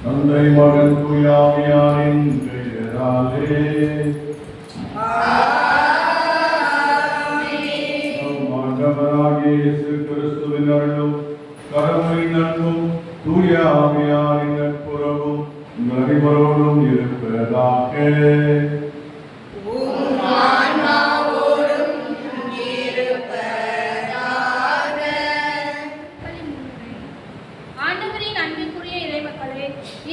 தந்தை மகன் தூயாவியாரின் பெயராலே ஆண்டவராகிய இயேசு கிறிஸ்துவின் அருளும் கடவுளின் அன்பும் தூயாவியாரின் நட்புறவும் உங்கள் அனைவரோடும் இருப்பதாக.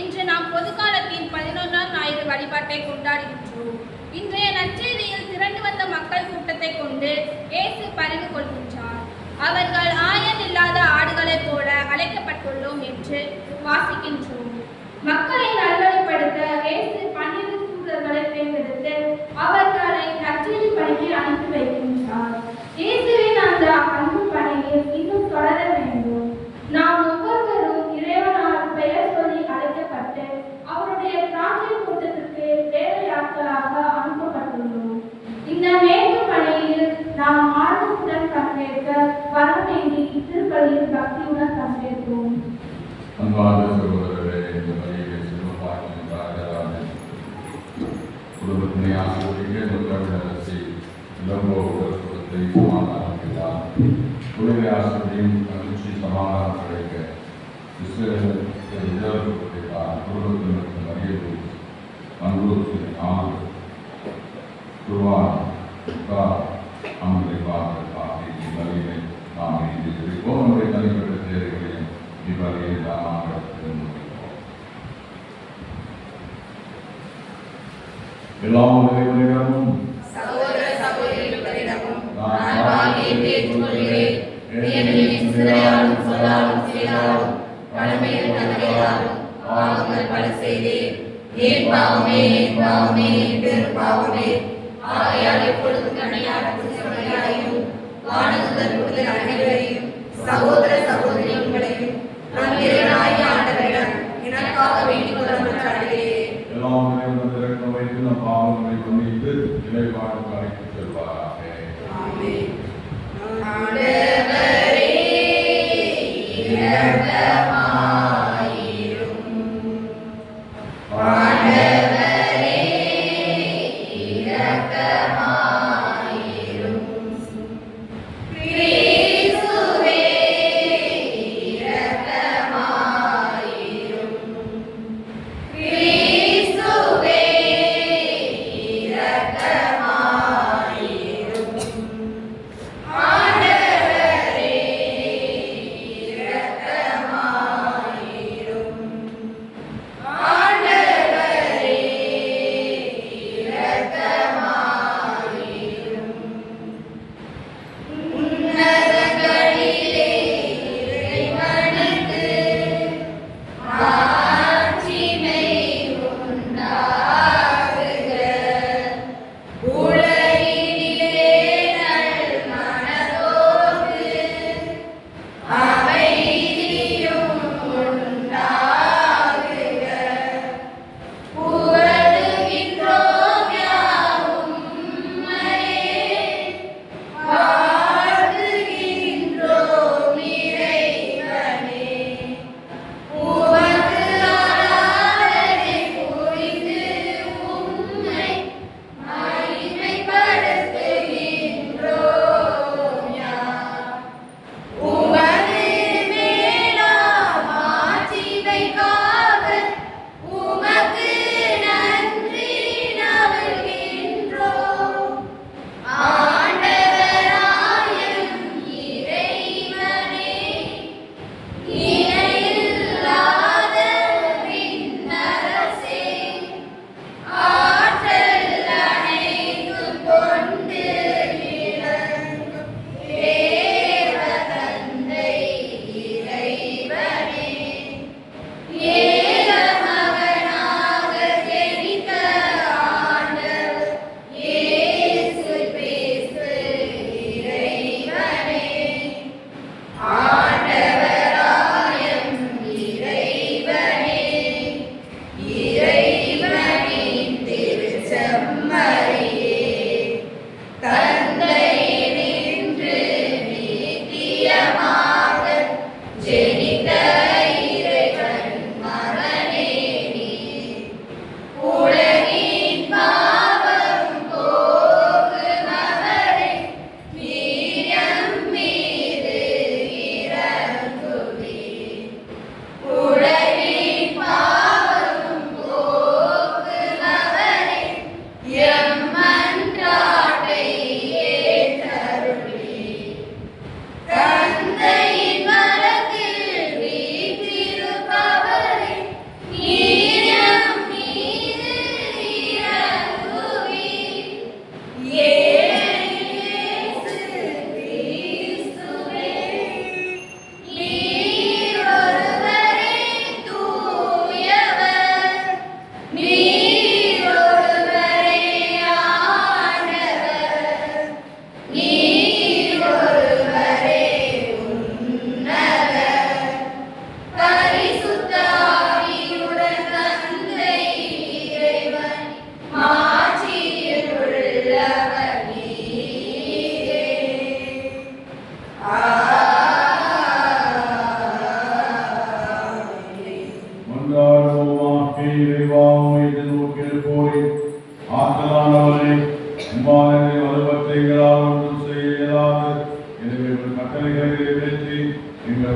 இன்று நாம் பொதுக்காலத்தின் 11ஆம் ஞாயிறு வழிபாட்டை கொண்டாடுகின்றோம். இன்றைய நற்செய்தியில் திரண்டு வந்த மக்கள் கூட்டத்தை கொண்டு இயேசு பரிவு கொள்கின்றார். அவர்கள் ஆயன் இல்லாத ஆடுகளைப் போல அழைக்கப்பட்டுள்ளோம் என்று வாசிக்கின்றோம். மக்களை நல்வழிப்படுத்த இயேசு 12 தூதர்களை தேர்ந்தெடுத்து அவர்களை நற்செய்தி பணிக்கு அனுப்பி வைக்கின்றார். இயேசுவின் அந்த அன்பு பணியில் இன்னும் தொடர வேண்டும். நாம் ஒவ்வொருவரும் இறைவனால் பெயர் சொல்லி அழைக்கப்பட்டு அவருடைய பிரார்த்தனை கூட்டத்திற்கு வேலையாட்களாக அனுப்பப்பட்டுள்ளோம். இந்த மேற்கு பணியில் நாம் ஆர்வத்துடன் பங்கேற்க வர வேண்டி திருப்பலியில் பக்தியுடன் பங்கேற்போம். குடும்பத்தினை ஆசிரியர்கள் அரசை இளங்கோவத்தை சமாதானத்தினார் குழுவை ஆசிரியரையும் மகிழ்ச்சி சமாதானம் கிடைக்க குடும்பத்தினருக்கு மரியாதை அன்புறுத்தி ஆண்டு குருவான் அமர்வை பார்த்து வலிமை நாம் எழுதியிருப்போம். நம்முடைய தனிப்பட்ட தேவைகளையும் இவ்வகையை நாம் எல்லாம் இறைவனிடமும் சகோதர சகோதரிகளிடமும் நான் வாங்கியை ஏற்றுக்கொள்கிறேன். ஏனெனில் சிறையாலும் சொல்லாலும் செய்தாலும் கடமையில் தவறினாலும் பாவங்கள் பல செய்தேன். என் பாவமே என் பாவமே பெரும் பாவமே. ஆகையால் எப்பொழுதும் கண்ணியான குற்றவாளிகளையும் வானதூதர் புனிதர் அனைவரையும் சகோதர சகோதரிகளையும் நம் இறைவனாகிய ஆண்டவரிடம் எனக்காக வேண்டிக் கொள்ள மன்றாடுகிறேன். வைத்து நம் பாவங்களை மன்னித்து இறைவாழ்வுக்கு அழைத்துச் செல்வாராக. ஆமென். ஆண்டவரே இரக்கமாயிரும். ஆண்டவரே இரக்கமாயிரும். கிறிஸ்துவே இரக்கமாயிரும். கிறிஸ்துவே இரக்கமாயிரும். ஆண்டவரே இரக்கமாயிரும்.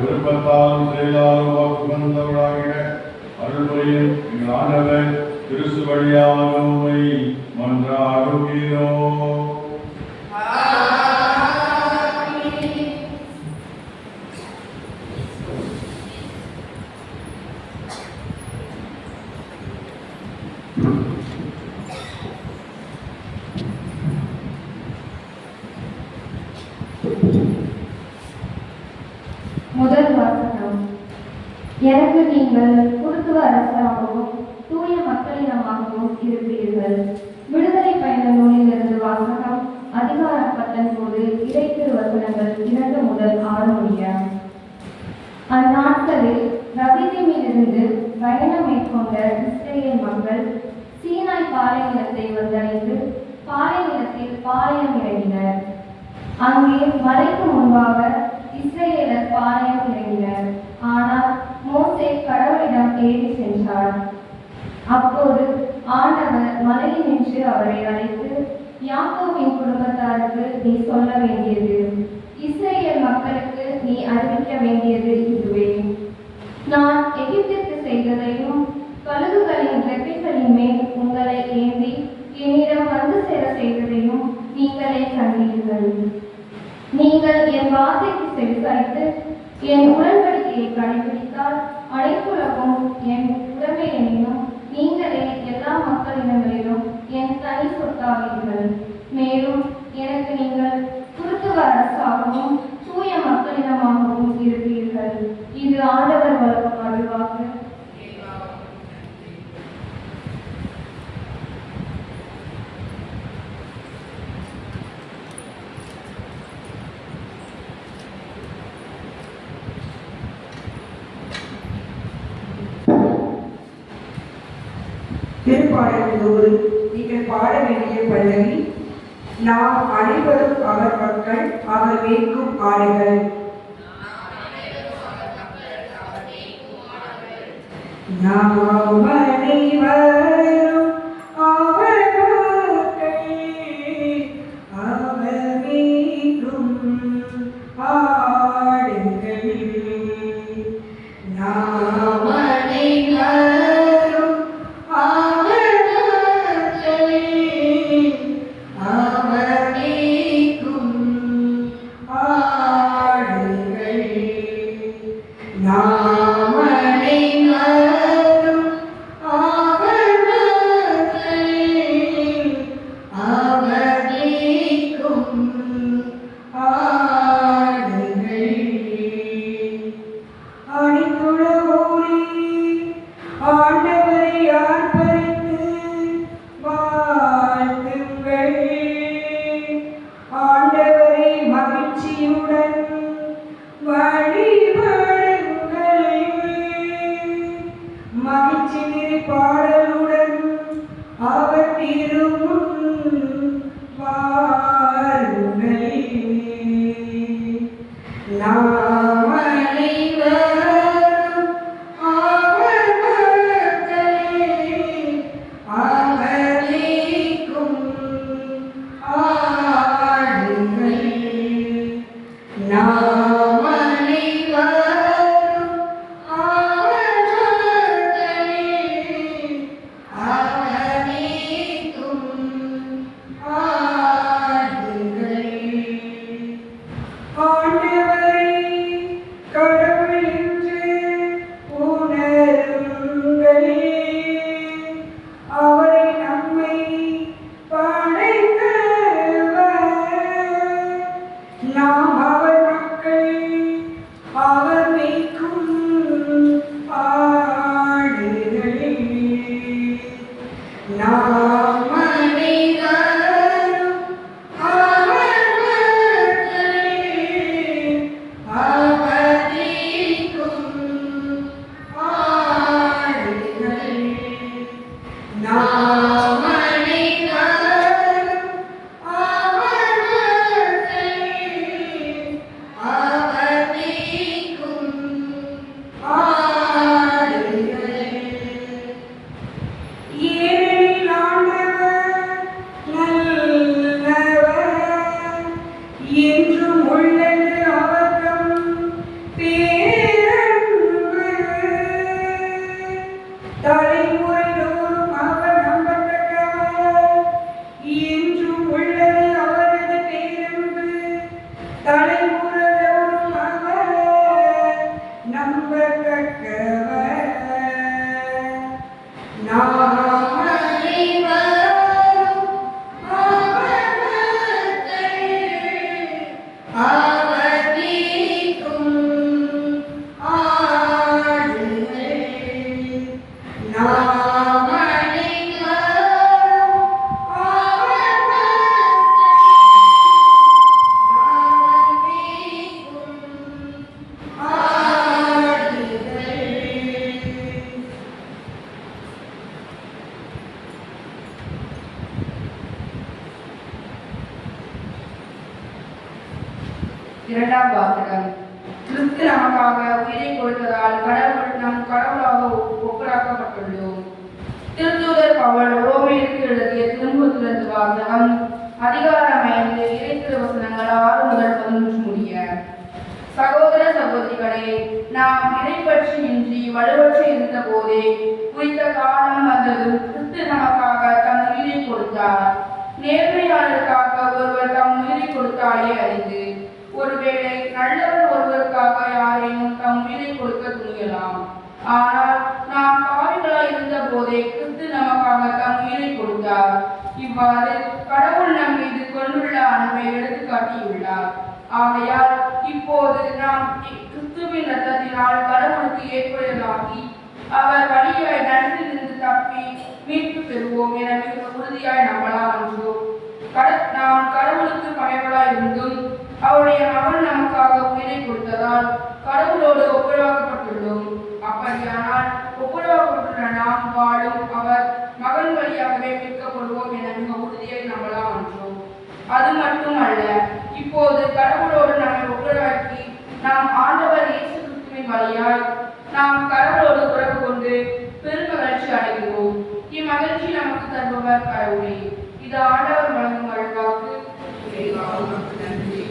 விருப்பத்தாலும் செயலாலும் வாக்கு வந்தவர்களாகிற அருள்முறையில் எங்கள் ஆண்டவர் கிறிஸ்து வழியாக உம்மை மன்றாடுகிறோம். முதல் வாசகம். எனக்கு நீங்கள் குருத்துவ அரசராகவும் தூய மக்களிடமாகவும் இருப்பீர்கள். விடுதலை பயண நூலிலிருந்து வாசகம். அதிகாரம் 19 இறைத்திருவசனங்கள் 2 முதல் 6 முடிய. அந்நாட்களில் ரபிதீமிலிருந்து பயணம் மேற்கொண்ட இஸ்ரேல் மக்கள் சீனாய் பாலைநிலத்தை வந்தடைந்து பாலைநிலத்தில் பாளையம் இறங்கினர். அங்கே மலைக்கு முன்பாக இஸ்ரேலர் பாளையம் இறங்கினர். ஆனால் மோசே கடவுளிடம் ஏறி சென்றார். அப்போது ஆண்டவர் மலையில் நின்று அவரை அழைத்து, யாக்கோபின் குடும்பத்தாருக்கு நீ சொல்ல வேண்டியது, இஸ்ரேல் மக்களுக்கு நீ அறிவிக்க வேண்டியது இதுவே. நான் எகிப்திற்கு செய்ததையும் கழுகுகளின் ரெக்கைகளின் மேல் உங்களை ஏந்தி என்னிடம் வந்து சேர செய்ததையும் நீங்களே கண்டீர்கள். நீங்கள் என் வார்த்தைக்கு செவிசாய்த்து என் உடன்படிக்கையை கடைபிடித்தால் அனைத்துலகும் என் உடமை எனினும் நீங்களே எல்லா மக்களிடங்களிலும் என் தனி சொத்தாவீர்கள். மேலும் எனக்கு நீங்கள் குருத்துவ அரசாகவும் தூய மக்களிடமாகவும் இருப்பீர்கள். இது ஆண்டவர் வழங்கும் அருள்வாக்கு. திருப்பாடலோடு நீங்கள் பாட வேண்டிய பல்லவி, நாம் அனைவரும் அவர் மக்கள், அவர் மேய்க்கும் ஆடுகள். நாம் அனைவரும் அவர் மக்கள், அவர் மேய்க்கும் ஆடுகள். நாம் அனைவரும் அவர் மக்கள், அவர் மேய்க்கும் ஆடுகள். நாம் அனைவரும் அவர் மக்கள், அவர் மேய்க்கும் ஆடுகள். அணிந்துளவோரே, ஆண்டவரை ஆர்ப்பரித்து வாழ்த்துங்கள். ஆண்டவரை மகிழ்ச்சியுடன் வழிபடுங்கள். மகிழ்ச்சி நிறை பாடலுடன் அவர் திருமுன் வாருங்கள். நாம் அனைவரும் அவர் மக்கள், அவர் மேய்க்கும் ஆடுகள். நாம் அனைவரும் அவர் மக்கள், அவர் மேய்க்கும் ஆடுகள். ஆண்டவரை கடவுள் என்று உணருங்கள். அவரை நம்மை படைத்தவர். நாம் அவர் மக்கள், அவர் மேய்க்கும் ஆடுகள். நாம் அனைவரும் அவர் மக்கள், அவர் மேய்க்கும் ஆடுகள். நாம் அனைவரும் அவர் மக்கள், அவர் மேய்க்கும் நமக்காக உயிரை கொடுத்ததால் கடவுள் நம் கடவுளாக ஒப்பராக்கப்பட்டுள்ளோம். திருத்தூதர் பவுல் ரோமேயருக்கு எழுதிய திருமுகத்திலிருந்து வாசகம் அதிகாரம் 5 இறைத்திருவசனங்கள் 6 முதல் 11 முடிய. சகோதர சகோதரிகளே, நாம் இறைப்பற்றியின்றி வலுவற்று இருந்த போதே குறித்த காலம் வந்ததும் கிறிஸ்து நமக்காக தன் உயிரை கொடுத்தார். நேர்மையாளருக்காக ஒருவர் தம் உயிரை கொடுத்தாலே அறிந்து, ஒருவேளை நல்லவர் ஒருவருக்காக யாரேனும் தம் உயிரை கொடுக்க துணியலாம். ஆனால் நாம் பாவிகளாய் இருந்த போதே கிறிஸ்து நமக்காக தம் உயிரை கொடுத்தார். இவ்வாறு கடவுள் நம் மீது கொண்டுள்ள அன்பை எடுத்து காட்டியுள்ளார். ஆகையால் இப்போது நாம் கிறிஸ்துவின் இரத்தத்தினால் கடவுளுக்கு ஏற்புடையதாகி அவர் வழியாய் நன்றிலிருந்து தப்பி மீட்பு பெறுவோம் என மிக உறுதியாய் நம்பலாம் என்றோம். நாம் கடவுளுக்கு பகைவராய் இருந்தும் அவருடைய மகன் நமக்காக உயிரை கொடுத்ததால் கடவுளோடு ஒப்புரவாக்கப்பட்டுள்ளோம். அப்படியானால் ஒப்புரவாக்கப்பட்டுள்ள நாம் வாழும் அவர் மகன் வழியாகவே மீட்கப்படுவோம் என மிக உறுதியாய் நம்பலாம் என்றோம். அது மட்டுமல்ல, இப்போது கடவுளோடு நம்மை ஒப்புரவாக்கி நாம் ஆண்டவர் இயேசு கிறிஸ்துவின் வழியாய் நாம் கடவுளோடு உறவு கொண்டு பெருமகிழ்ச்சி அடைகிறோம். இம்மகிழ்ச்சி நமக்கு தருபவர் கடவுளே. இது ஆண்டவர் வழங்கும் அருள்வாக்கு. நன்றி.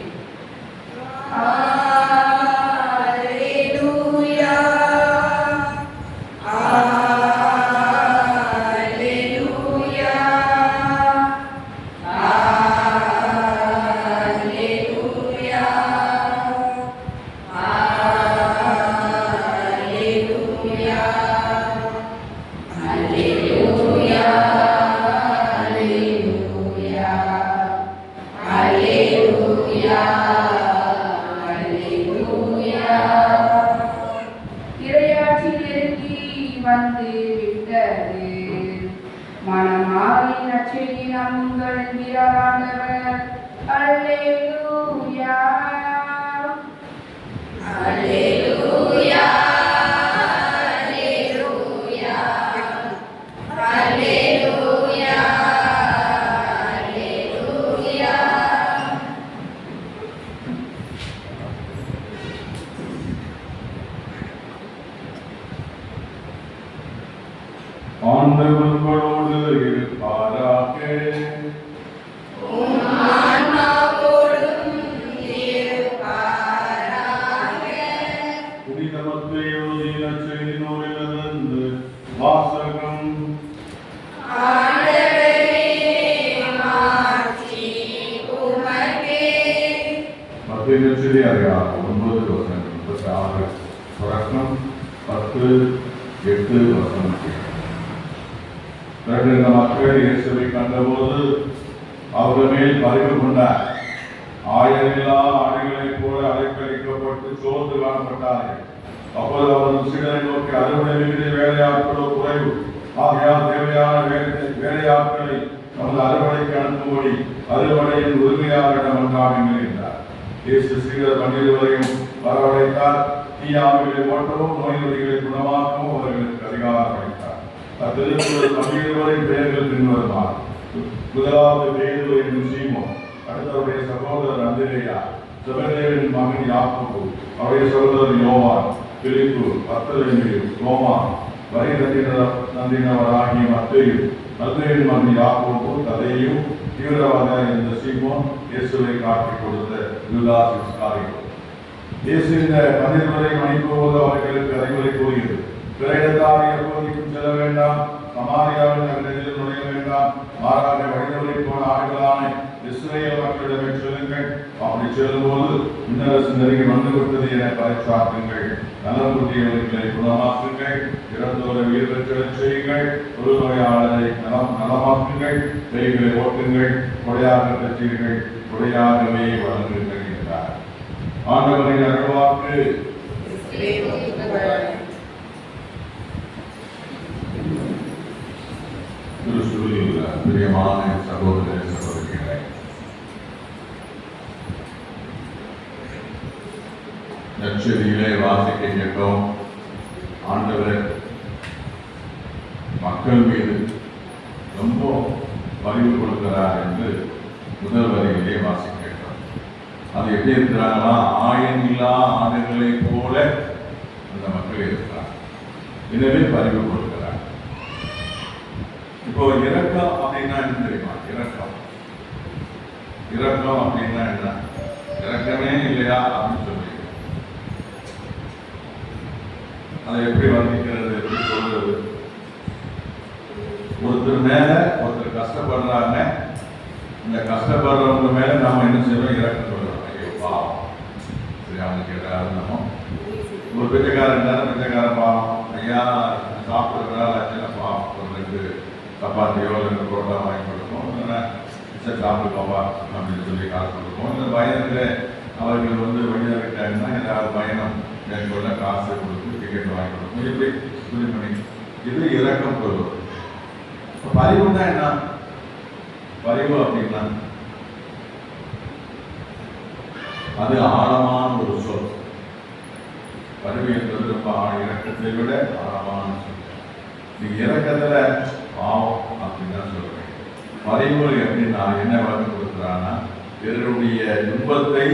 ஆண்டவர்களோடு இருப்பாராக. புனித மத்தேயு நற்செய்தி நூலிலிருந்து வாசகம். மத்தேயு நற்செய்தி அதிகாரம் 9 வசனம் 36 தொடக்கம் 10-8 வசனம். இந்த மக்கள் இயேசுவை கண்டபோது அவர்கள் மேல் பரிவு கொண்டார். ஆயரில்லா ஆடுகளைப் போல அலைக்கழிக்கப்பட்டு சோர்ந்து காணப்பட்டார்கள். அப்போது அவர்கள் சீடரை நோக்கி, அறுவடை மிகுதி, வேலையாட்களோ குறைவு. ஆகையால் தேவையான வேலையாட்களை நமது அறுவடைக்கு அனுப்பும்படி அறுவடையின் உரிமையாளரிடம் வந்தார்கள் என்றார். இயேசு சீடர் 12 வரவழைத்தார். தீயாவிகளை ஓட்டவும் நோய் நொடிகளை குணமாக்கவும் அவர்களுக்கு அதிகாரம் அளித்தார். அத்திருக்குறள் 12 பெயர்கள் பின்வருமாறு. முதலாவது பேதுரு என்னும் சீமோன், அடுத்தவருடைய சகோதரர் அந்திரேயா, செபதேயுவின் மகன் யாக்கோபு, அவருடைய சகோதரர் யோவான், பிலிப்பு, பர்த்தலமேயு, தோமா, வரி நந்தினவராகிய மத்தேயு, அல்பேயின் மகன் யாக்கோபு, ததேயு, தீவிரவாத இந்த சீமோன், இயேசுவை காட்டிக் கொடுத்த யூதாஸ் இஸ்காரியோத்து. இயேசு இந்த 12 அனுப்பும்போது அவர்களுக்கு அறிவுரை கூறியது. பிற இடத்தாரை எப்போதைக்கும் செல்ல வேண்டாம், சமாரியாவின் நகரத்தில் நுழைய வேண்டாம், மாறாக வழிதவரை போன ஆடுகளான இஸ்ரேல் மக்களிடமே செல்லுங்கள். அப்படி செல்லும்போது இன்னரசு நெருங்கி வந்துவிட்டது என பறைசாற்றுங்கள். நலமுற்றியவர்களை குணமாக்குங்கள், இறந்தோரை உயிர் பெற்றச் செய்யுங்கள், ஒரு நோயாளரை நலமாக்குங்கள், பேய்களை ஓட்டுங்கள், கொடையாக பெற்றீர்கள், கொடையாகவே வழங்குங்கள் என்றார். ஆண்டவரின் அருள்வாக்கு. பிரியமான சகோதர சகோதரிகளை, நற்செய்தியிலே வாசிக்க கேட்டோம். ஆண்டவர் மக்கள் மீது ரொம்ப பரிவு கொடுக்கிறார் என்று முதல் வரியிலே வாசிக்க கேட்டோம். அது எப்படி இருக்கிறாங்களா? ஆயனில்லா ஆடுகளை போல அந்த மக்கள் இருக்கிறாங்க. எனவே பரிவு கொடுக்கிறாங்க. இப்போ இரக்கம் அப்படின்னா என்ன தெரியுமா? இரக்கம் அப்படின்னா என்ன? இரக்கமே இல்லையா அப்படின்னு சொல்லி அதை எப்படி வர்ணிக்கிறது, எப்படி சொல்றது? ஒருத்தர் மேல ஒருத்தர் கஷ்டப்படுறாங்க, இந்த கஷ்டப்படுறவங்க மேல நாம என்ன செய்யறோம்? இரக்கம் சொல்றோம். ஐயோ பாவம், சரி அவனுக்கு ஏதாவது நம்ம ஒரு பிச்சைக்காரன் தானே, பிச்சைக்காரன் பாவம், ஐயா சாப்பிடுறா லட்சண பாவம், ஒரு 2 சப்பாத்தியோ 2 புரோட்டா வாங்கி கொடுப்போம், இல்லைன்னா சாப்பிடுவோம்பா அப்படின்னு சொல்லி காசு கொடுப்போம். இந்த பயணத்தில் அவர்கள் வழியாகிட்டாங்கன்னா ஏதாவது பயணம் மேற்கொள்ள காசு கொடுத்து டிக்கெட் வாங்கி கொடுப்போம். இப்படி சொல்லி பண்ணி இது இரக்கம் கொள்வது. பரிவுன்னா என்ன? பரிவு அப்படின்னா அது ஆழமான ஒரு சொல். பரிவு என்பது ரொம்ப இரக்கத்தை விட ஆழமான சொல். நீங்க இரக்கத்துல பாவம் அப்படின்னு தான் சொல்றேன். பரிவு எப்படின்னா என்ன வளர்த்து கொடுக்குறான்னா, பிறருடைய துன்பத்தை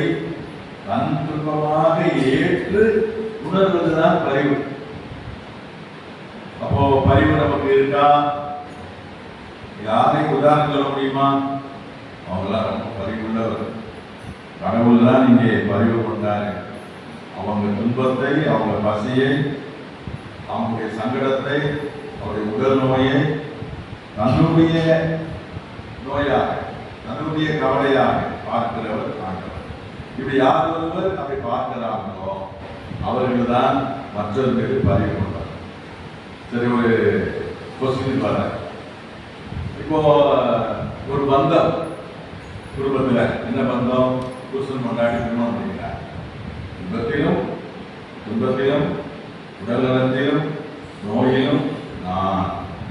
தன் துன்பமாக ஏற்று உணர்வதுதான் பரிவு. அப்போ பரிவு நமக்கு இருக்கா? யாரையும் உதாரணம் சொல்ல முடியுமா? அவங்களாம் ரொம்ப பரிவுள்ளவர். கடவுள் தான் இங்கே பரிவு கொண்டாரு. அவங்க துன்பத்தை, அவங்க பசியை, அவங்களுடைய சங்கடத்தை, அவருடைய உடல் நோயை தன்னுடைய நோயாக, தன்னுடைய கவலையாக பார்க்கிறவர் ஆண்டவர். இப்படி யார் ஒருவர் அப்படி பார்க்கிறாங்களோ அவர்கள் தான் மற்றவர்களுக்கு பரிவு கொண்டார். சரி, ஒரு கொஸ்டின் பாரு. இப்போ ஒரு பந்தம் குடும்பத்தில் என்ன பந்தம்? புருஷன் கொண்டாடி திருமணம் பண்ணிக்கிறார். துன்பத்திலும் உடல் நலத்திலும் நோயிலும் நான்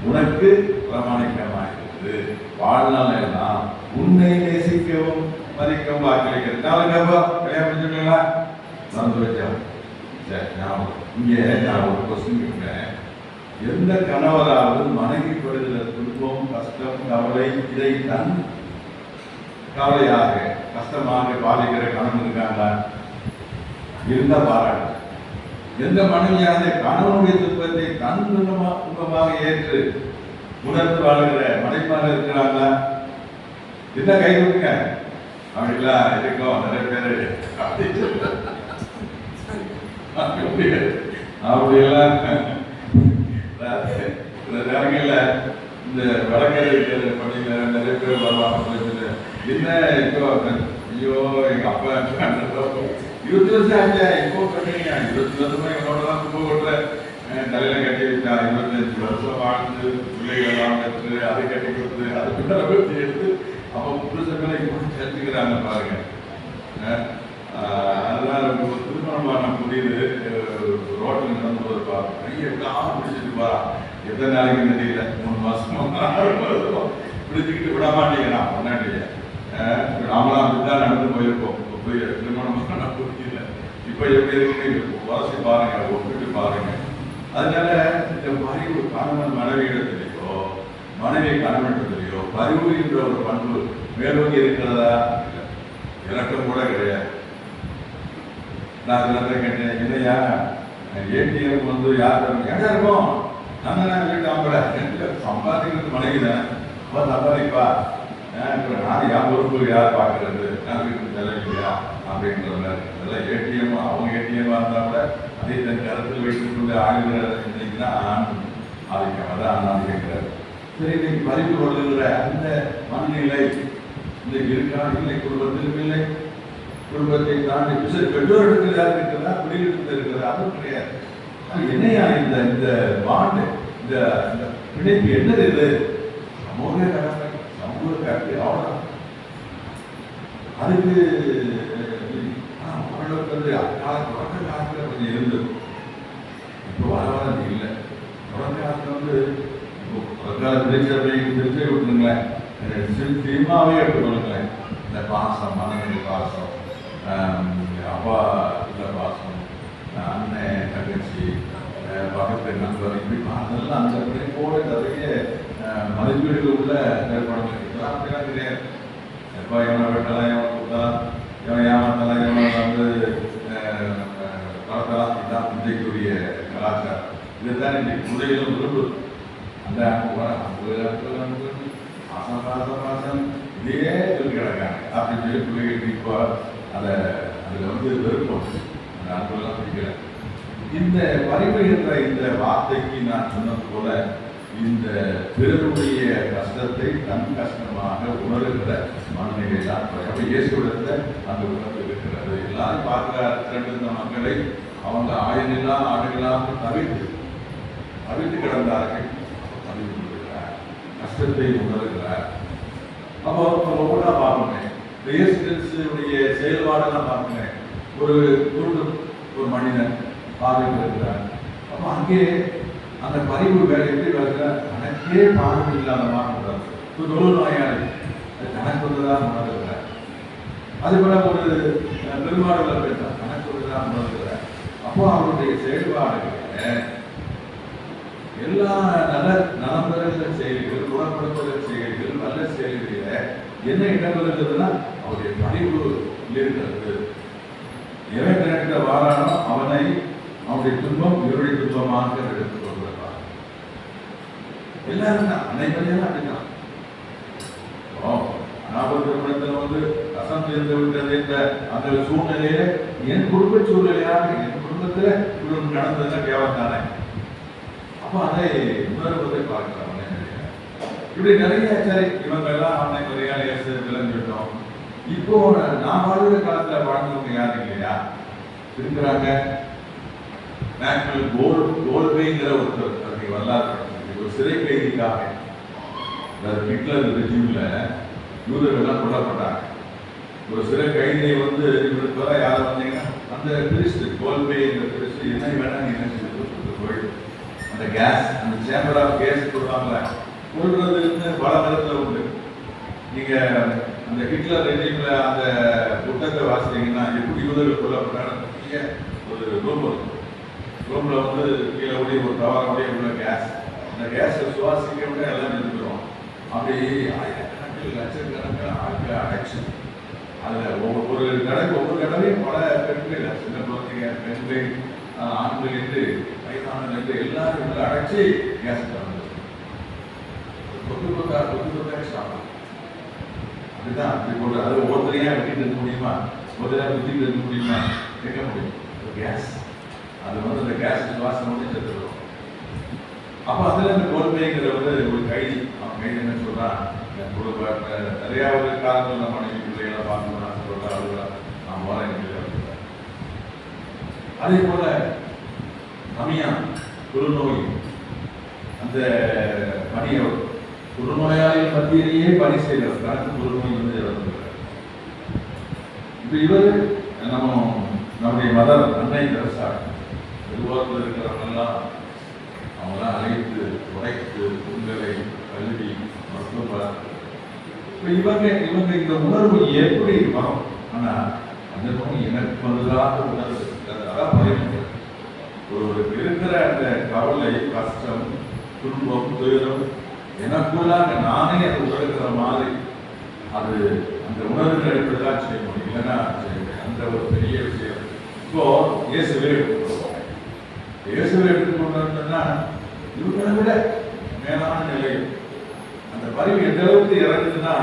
உனக்கு பிரமாணிக்கமாகிறது. வாழ்நாள் எல்லாம் உன்னை நேசிக்கவும் மதிக்கவும் வாக்களிக்கிறது. கல்யாணம் செஞ்சுங்களா? மறந்து வச்சோம். சரி, இங்கே நான் ஒரு கொஸ்டின் கேட்கிறேன். எந்த கணவராவது மனைவி படுகிற துன்பம், கஷ்டம், கவலை இதை தன் கவலையாக கஷ்டமாக பாதிக்கிற கணவன் இருக்காங்களா? இருந்த பாராட்டு. எந்த மனைவியாவது கணவனுடைய துன்பத்தை தன் துன்பமாக ஏற்று உணர்ந்து வாழ்கிற மனைவியாக இருக்கிறாங்களா? என்ன கை கொடுங்க. அப்படிலாம் இருக்கோம் நிறைய பேரு. அப்படியெல்லாம் நேரங்கள்ல இந்த வடக்கரை பணியில நிறைய பேர் வருவாங்க. என்ன இப்போ ஐயோ எங்க அப்பா 20 வருஷம் ஆச்சா இப்போ கட்டுறீங்க? 20 வருஷமா என்னோட தான் துன்ப கொட்டுற தலையில கட்டி வச்சா 25 வருஷம் வாழ்ந்து பிள்ளைகளெல்லாம் பெற்று அதை கட்டி கொடுத்து அதை பின்னாடி எடுத்து அப்போ புருஷங்களை இப்படி சேர்த்துக்கிறாங்க பாருங்க. அதெல்லாம் திருமணமான புரியுது. ரோட்டில் நடந்து போதுப்பா கையை விடாம பிடிச்சிட்டு போறா. எத்தனை நாளைக்கு தெரியல, 3 மாசம் 6 மாசம் பிடிச்சிக்கிட்டு விட மாட்டேங்கிறான் முன்னாடியே. நாமளாம் அப்படிதான் நடந்து போயிருக்கோம். போய் திருமணம் புரியல. இப்போ எப்படி இருக்கு வாசி பாருங்க, ஒப்பிட்டு பாருங்க. அதனால இந்த பரிவு கணவன் மனைவி இடத்துலையோ மனைவி கணவன் இடத்துலையோ பரிவு என்ற ஒரு பண்பு மேலோங்கி இருக்கிறதா? இல்லை. இறக்கம் கூட கிடையாது. நான் சில கேட்டேன், இல்லையா ஏடிஎம் யார் இடம் இருக்கும்? நாங்கள் வீட்டு அவங்கள சம்பாதிக்கிறது மனைவி தானே, அவன் சம்பாதிப்பா. நான் என் பொறுப்பு யார் பார்க்கறது? நான் வீட்டுக்கு செலவில்லையா அப்படின்ற மாதிரி. அதெல்லாம் ஏடிஎம் அவங்க ஏடிஎம்மாக இருந்தால் கூட அதை தன் கருத்தில் வைத்துக்கொண்டு ஆளுநர் ஆண் ஆதிக்கம், அதான் ஆதிக்கிறார். சரி, இன்னைக்கு பறிப்பு கொள்ளுகிற அந்த மனநிலை இன்னைக்கு இருக்கா? இல்லை. குடும்பத்திலும் இல்லை. குடும்பத்தை தாண்டி சரி பெற்றோர் இடத்துல யார் இருக்கிறதா? குடியிருப்பு இருக்கிறதா? அதுவும் கிடையாது. என்னையா இந்த இந்த பாண்டு, இந்த பிணைப்பு என்னது? இது சமூக கடமை, சமூக கட்டு, அவ்வளோதான். அதுக்கு ஓரளவுக்கு தொடக்க காலத்தில் கொஞ்சம் இருந்தது. இப்போ வர இல்லை. தொடக்க காலத்தில் திருச்சை விட்டுருங்களேன், சினிமாவே எடுத்துக்கொள்ளுங்களேன். இந்த பாசம், மனைவி பாசம், அப்பா இல்லை பாசம், அண்ணன் தங்கச்சி, பக்கத்து நண்பர், இப்படி அதெல்லாம் அந்த பிணைப்போட நிறைய மதிப்பீடுகள் உள்ள திரைப்படங்கள். இதெல்லாம் அப்படிலாம் கிடையாது. எப்போ எவனை வெட்டலாம், எவனை கொடுத்தா இவன் ஏமாத்தலாம், இவன் வந்து பலத்தலாம், இதுதான் இன்றைக்குரிய கலாச்சாரம். இதுதான் இன்றைக்கு பிள்ளைகளும் விரும்புது. அந்த மாசம் இதே சொல்லி கிடக்காங்க அப்படின்னு சொல்லி பிள்ளைகளுக்கு இப்போ அதை அதில் வந்து விருப்பம், அந்த அன்பெல்லாம் பிடிக்கல. இந்த பரிவு என்ற இந்த வார்த்தைக்கு நான் சொன்னது போல இந்த பிறருடைய கஷ்டத்தை தன் கஷ்டமாக உணர்கிற மனநிலை தான் அப்போ இயேசுவிடத்துல அந்த உணர்வு இருக்கிறது. எல்லாரும் பார்க்கிற திரண்டிருந்த மக்களை அவங்க ஆயனில்லா ஆடுகளாக தவித்து கிடந்தார்கள். அறிவு கொள்கிறார், கஷ்டத்தை உணர்கிறார். அப்போ ஒவ்வொன்றா பார்க்கணும். இயேசு கிறிஸ்துவுடைய செயல்பாடெல்லாம் பார்க்கணும். ஒரு மனிதன் பார்வையில் இருக்கிறார். அப்போ அங்கே அந்த பரிவு வேலை எப்படி வருகிறார்? தனக்கே பார்வை இல்லாத மாதிரி தொழு நோயாளி தனக்கு ஒன்றுதான் உணர்கிறார். அதுபோல ஒரு பெருமாடுகளை பெற்றார், தனக்கு ஒன்றுதான் உணர்கிறார். அப்போ அவருடைய செயல்பாடுகளை எல்லா நலம்பெறுகிற செயல்கள், குணப்படுத்துகிற செயல்கள், நல்ல செயல்களில என்ன இடம் வருகிறதுனா அவருடைய பரிவு இருக்கிறது. எவன் கிட்ட வாரானோ அவனை அவனுடைய துன்பம் இவருடைய துன்பமாக எடுத்துக் கொள்கிறார். எல்லாரும் தான் அனைவரையும் அப்படிதான். அனாபத் திருமணத்தில் வந்து ரசம் தீர்ந்து விட்டது என்ற அந்த சூழ்நிலையில என் குடும்ப சூழ்நிலையாக என் குடும்பத்துல இவரும் நடந்ததுன்னா கேவலம் தானே. அப்போ அதை உணர்வதை பார்க்கலாம். இப்படி நிறைய சரி இவங்க எல்லாம் அன்னை மரியாதை விளைஞ்சிட்டோம். இப்போ நான் வாழ்கிற காலத்துல வாழ்ந்தவங்க யாரும் இல்லையா இருக்கிறாங்க. நேஷனல் கோல்பேங்கிற ஒருத்தர் வரலாறு ஒரு சிறை கைதிக்காக ஹிட்லர் ரெஜிம்ல யூதர்கள்லாம் கொல்லப்பட்டாங்க. ஒரு சிறை கைதியை வந்து இவருக்கு வர யாரும் வந்தீங்கன்னா அந்த பிரிஸ்ட் கோல்பேங்கிற பிரிஸ்ட் என்ன வேணா நீ என்ன போயிடும். அந்த கேஸ், அந்த சேம்பர் ஆஃப் கேஸ் சொல்லுவாங்களே, கொள்றதுன்னு பல விதத்தில் உண்டு. நீங்க அந்த ஹிட்லர் ரெஜிம்ல அந்த புத்தகத்தை வாசித்தீங்கன்னா எப்படி யூதர்கள் கொல்லப்பட்டாங்க. ஒரு ரூம் இருக்கும், ரூம்ல வந்து கீழே ஓடி ஒரு தவறுடைய உள்ள கேஸ், அந்த கேஸை சுவாசிக்க விட எல்லாம் இருக்கிறோம். அப்படி ஆயிரக்கணக்கில் லட்சக்கணக்கில் ஆட்கள் அடைச்சு அதில் ஒவ்வொரு தடவையும் பல பெண்கள், சின்ன குழந்தைங்க, பெண்கள், ஆண்கள் என்று வயதானங்கள் என்று எல்லாரும் உள்ள அடைச்சி கேஸ் கொண்டு சாப்பிடும். அப்படிதான் அப்படி போட்டு அது ஒவ்வொருத்தரையா வெட்டிட்டு இருக்க முடியுமா, ஒருத்தரையா குத்திட்டு இருக்க முடியுமா, கேட்க முடியும். கேஸ் அது வந்து அந்த கேஸ் சுவாசம் வந்து செத்துடும். அப்போ அதில் இந்த கோல்பேங்கிற வந்து ஒரு கைதி, அவன் கைதி என்ன சொல்றான், நிறையா ஒரு காலத்தில் நம்ம மனைவி பிள்ளைகளை பார்க்கணும்னு சொல்றா, அழுகுறா, நான் போறேன். அதே போல கம்மியா குருநோய் அந்த பணியை குருநோயாளிகள் மத்தியிலேயே பணி செய்கிறார். கணக்கு குருநோய் வந்து இறந்துள்ளார். இப்போ இவர் நம்முடைய மதர் அன்னை தெரசா நிர்வாகத்தில் இருக்கிறவங்கெல்லாம் அவங்களாம் அழைத்து உடைத்து உங்களை கல்வி மருத்துவம். இப்போ இவங்க இந்த உணர்வு எப்படி வரும்? ஆனால் அந்த நோய் எனக்கு வந்ததாக உணர்வு அதான் பரிமாற்றம். ஒருவருக்கு இருக்கிற அந்த கவலை, கஷ்டம், துன்பம், துயரம் எனக்குள்ளாக நானே அதை உணர்கிற மாதிரி அது அந்த உணர்வுகள் எப்படிதான் செய்ய முடியும், இல்லைன்னா அந்த ஒரு பெரிய விஷயம். இப்போ இயேசுவே எடுத்துக்கொண்டா இவங்களை விட மேலான நிலை. அந்த பரிவு எந்த அளவுக்கு இறங்குதுன்னா,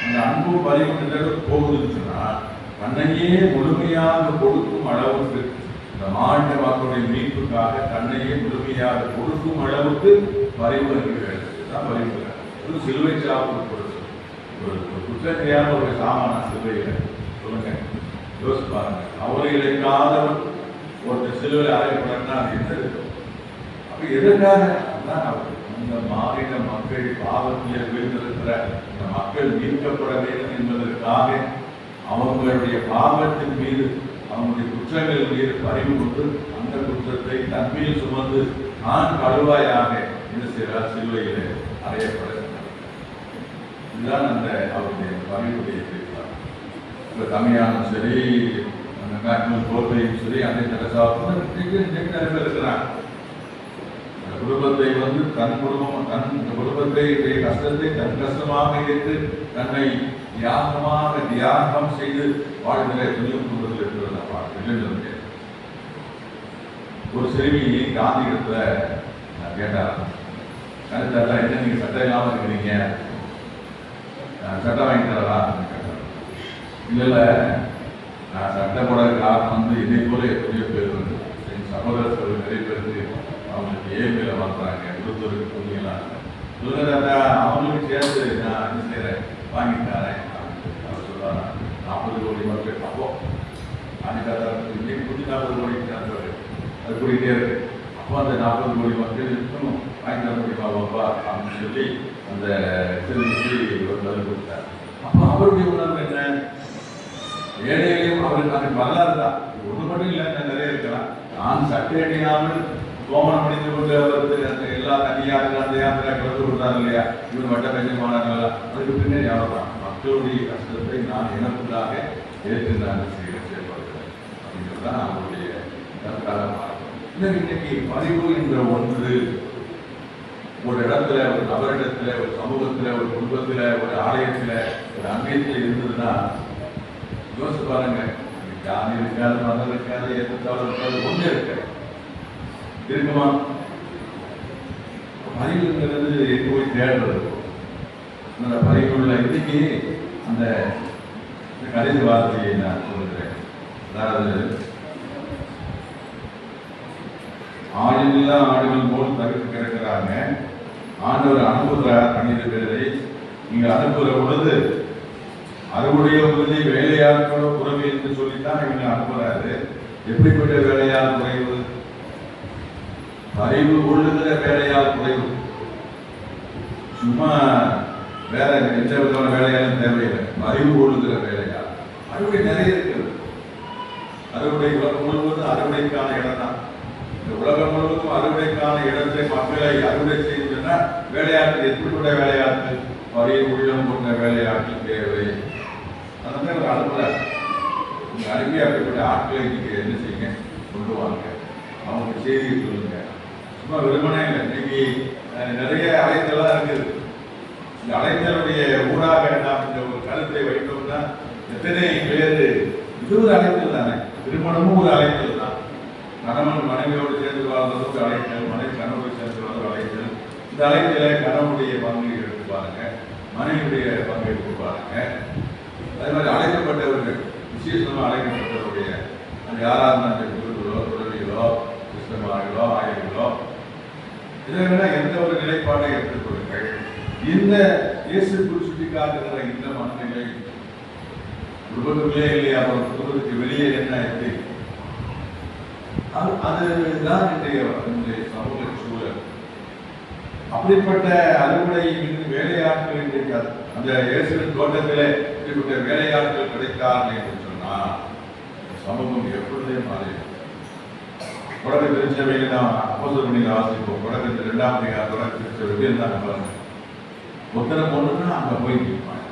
அந்த அன்பும் பரிவு எந்த அளவுக்கு போகுதுன்னா, தன்னையே முழுமையாக கொடுக்கும் அளவுக்கு இந்த மாநில மக்களுடைய மீட்புக்காக தன்னையே முழுமையாக கொடுக்கும் அளவுக்கு பரிவு தான் பரிவு. ஒரு சிலுவை சாப்பு கொடுத்து ஒரு குற்றத்தையான ஒரு சாமான சிலுவையில் சொல்லுங்க, யோசிச்சு பாருங்க. அவரை இழைக்காதவன் ஒருத்தர் சிலுவையில் அறையப்படனா அது என்ன இருக்கும்? அப்ப எதற்காக அந்த மாநில மக்கள் பாவத்திலே விழுந்திருக்கிற இந்த மக்கள் மீட்கப்பட வேண்டும் என்பதற்காக அவங்களுடைய பாவத்தின் மீது, அவங்களுடைய குற்றங்கள் மீது பரிவு கொண்டு அந்த குற்றத்தை தன்மையில் சுமந்து நான் கழுவாயாக என்ன செய்கிறார், சிலுவையில் அறையப்பட. இதுதான் அந்த அவருடைய பரிவுடைய பேசுவார். இப்போ தமிழானும் சரி, அந்த கோர்வையும் சரி, அந்த தெரசாவும் நிறைய பேர் இருக்கிறாங்க. குடும்பத்தை தன் குடும்பம் தன் குடும்பத்தை கஷ்டத்தை தன் கஷ்டமாக ஏற்று தன்னை தியாகம் செய்து வாழ்கிற துணிவு குடும்பத்தில் இருக்கிறத பார்க்க ஒரு சிறுமி காந்தியிடத்துல கேட்டார், கருத்தெல்லாம் என்ன நீங்க சட்டம் இல்லாம இருக்கிறீங்க, சட்டம் வாங்கி தரலாம் கேட்டார். இல்ல நான் சட்டம் போட காரணம் இதே போல எத்தனையோ பேர் என் சகோதரர்கள் நிறைய பேருக்கு அவங்களுக்கு ஏழ்மையில வாழ்றாங்க, கொடுத்தவருக்கு புண்ணியெல்லாம் சொல்லுறத அவங்களுக்கு சேர்த்து நான் என்ன செய்யறேன் வாங்கி தரேன். அவர் சொல்றாரு 40 கோடி மக்கள் அப்போ அன்னைக்கு இன்னைக்கு 40 கோடி சேர்ந்தவர் அது கூடிட்டே இருக்கு. அப்போ அந்த 40 கோடி மக்கள் இருக்கணும் வாங்கி தர முடியுமா பாப்பா அப்படின்னு சொல்லி அந்த சிறுமிக்கு ஒரு பதில் கொடுத்தார். அப்போ அவருடைய உணர்வு என்ன, ஏழைகளையும் அவருக்கு அந்த வரலாறு தான் ஒன்று மட்டும் இல்லை, நிறைய இருக்கலாம். நான் சட்டை அணியாமல் கோமனம் அணிந்து கொண்டு அவருக்கு எல்லா தனியாக அந்த யாத்திரை கலந்து கொடுத்தாரு இல்லையா, இவர் வட்ட பெஞ்சமானார்களா, அதுக்கு பின்னாடி அவ்வளோதான் மக்களுடைய கஷ்டத்தை நான் எனக்குள்ளாக ஏற்று நான் செயல்படுகிறேன் அப்படிங்கிறதான் அவருடைய கருத்தாக. இன்னைக்கு பதிவு என்ற ஒன்று ஒரு இடத்துல, ஒரு நபரிடத்துல, ஒரு சமூகத்துல, ஒரு குடும்பத்துல, ஒரு ஆலயத்துல, ஒரு அங்கயத்துல இருந்ததுன்னா யோசிச்சு பாருங்க. ஜாதி இருக்காது, மதம் இருக்காது, ஏற்றத்தாலும் இருக்காது, ஒண்ணு இருக்காது, இருக்குமா? பதிவுங்கிறது எங்க போய் தேடுறது. அந்த பதிவுள்ள இன்னைக்கு அந்த கடைசி வார்த்தையை நான் சொல்கிறேன். அதாவது ஆயில்லா ஆடுகள் போல் தவிர்த்து கிடக்கிறாங்க. ஆண்டவர் அனுப்புகிறார் 12 பேரை. நீங்க அனுப்புகிற பொழுது அறுவடைய உறுதி வேலையாட்களோ குறைவு என்று சொல்லித்தான் இவங்க அனுப்புறாரு. எப்படிப்பட்ட வேலையால் குறைவு? அறிவு கொள்ளுகிற வேலையால் குறைவு. சும்மா வேற எந்த விதமான வேலையாலும் தேவையில்லை, அறிவு கொள்ளுகிற வேலையால். அறுவடை நிறைய இருக்கிறது. அறுவடை உலகம் முழுவதும் அறுவடைக்கான இடம் தான். இந்த உலகம் முழுவதும் அறுவடைக்கான இடத்தை மக்களை அறுவடை செய்துன்னா வேலையாட்கள் எப்படிப்பட்ட வேலையாட்கள்? அறிவு உள்ளம் கொண்ட வேலையாட்கள் தேவை. அதனால ஒரு அனுப்புறாரு. உங்க அருமையா அப்படிப்பட்ட ஆட்களை நீங்க என்ன செய்யுங்க, கொண்டு வாங்க, அவங்களுக்கு செய்தியை சொல்லுங்க. சும்மா வெறுமனே இல்லை, இன்னைக்கு நிறைய அழைத்தெல்லாம் இருக்குது. இந்த அழைத்தலுடைய ஊடாக நாம் இந்த ஒரு கருத்தை வைத்தோம்னா எத்தனை பேர் இது ஒரு அழைத்தல் தானே. திருமணமும் ஒரு அழைத்தல் தான். கணவன் மனைவியோடு சேர்ந்து வாழ்றது ஒரு அழைத்தல், மனைவி கணவரோடு சேர்ந்து வாழ்றது அழைத்தல். இந்த அழைத்தலை கணவனுடைய பங்கு எடுத்து பாருங்க, மனைவியுடைய பங்கு எடுத்து பாருங்க. அதே மாதிரி அழைக்கப்பட்டவர்கள், விசேஷமாக அழைக்கப்பட்டவருடைய அது யாராக இருந்தாலும் குருக்களோ, துறவிகளோ, கிருஷ்ணமார்களோ, ஆயர்களோ, இதை விட எந்த ஒரு நிலைப்பாடை எடுத்துக்கொள்ளுங்கள். இந்த இயேசுக்குள் சுட்டி காட்டுகிற இந்த மனநிலை குடும்பத்துக்குள்ளே இல்லையா, ஒரு குடும்பத்துக்கு வெளியே என்ன எப்படி, அதுதான் இன்றைய சமூக சூழல். அப்படிப்பட்ட அறுவடை வேலையாட்கள் இன்றைக்கு அந்த இயேசுவின் தோட்டத்திலே இப்படிப்பட்ட வேலையாட்கள் கிடைத்தார்கள் என்று சொன்னால் சமூகம் எப்பொழுதே மாறி. குடகு திருச்சபையில் நாம் அப்போஸ்தலர் பணியில் வாசிப்போம். குடகு 2ஆம் அதிகாரம் குடகு திருச்சபை எப்படி இருந்தாங்க பாருங்க. ஒருத்தரை பொண்ணுன்னா அங்க போய் நிற்பாங்க.